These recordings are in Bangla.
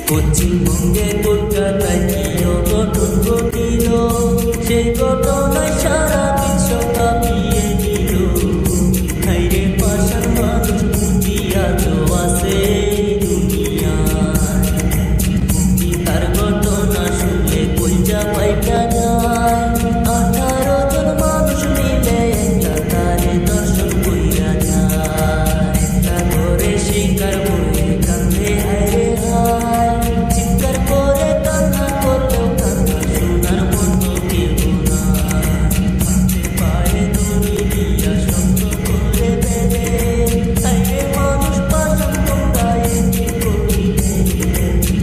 পশ্চিমবঙ্গে কলকাতায় কি অঘটন ঘটিল, সেই ঘটনায় সারা বিশ্ব কাঁপিয়ে দিল। হাইরে পাষাণ মানুষ পুঁজি আজও আছে দুনিয়ায়, তার ঘটনা শুনলে কলজা পাইকা যায়। 18 জন মানুষ মিলে একটা তারে দর্শন কইরা যায়। একটা ঘরে শিকার বয়ে কান্দে হায়রে হায়, চিৎকার করে কান্না করলেও কান্না শোনার মতো কেউ নাই। হাতে পায়ে দড়ি দিয়া শব্দ করে বেঁধে, হায়রে মানুষ পাষাণ তোমরা এ কি করিলে।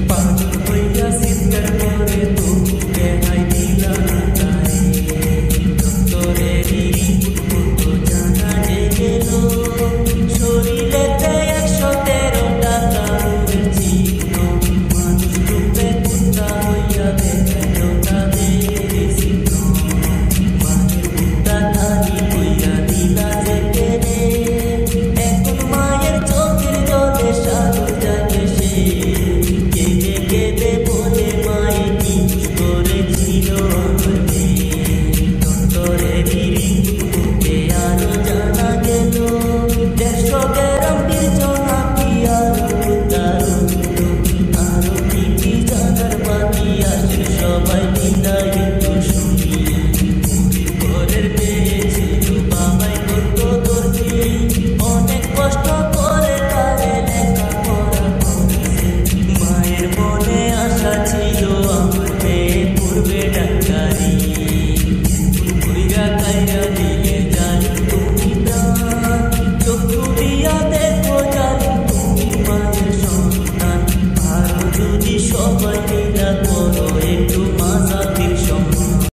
পাগল হইয়া চিৎকার করে তবু রেহাই দিলা না তারে। ডক্টরেরই রিপোর্ট মতো জানা গেল, শরীরেতে 113টা তারের চিহ্ন। মানুষ রূপে কুত্তা হইয়া দেখাইল তাদের চিহ্ন। মায়ের বুকটা খালি হইয়া দিলা যে কেড়ে, এখন মায়ের চোখের জলে সাগর যাবে সে। কেঁদে কেঁদে বলে মায়ে কি করেছিল আমার মেয়ে। ডক্টরেরই রিপোর্টে আরো জানা গেল, 150 গ্রাম নির্জনা কি আরো দারুণ। আরো কি কি জানার বাকি আছে সবাই বিদায়িত শুনি। ঘরের মেয়ে ছিল বাবাই করতো দর্জি, অনেক কষ্ট করে তারে লেখাপড়া করেছে। মায়ের মনে আশা ছিল আমার মেয়ে পড়বে ডাক্তারি। ঘুইরা কাইরা দিয়ে জানি তুমি প্রাণ, চক্ষু দিয়া দেখো জানি তুমি মায়ের সন্তান। আরো যদি সবাই মিলা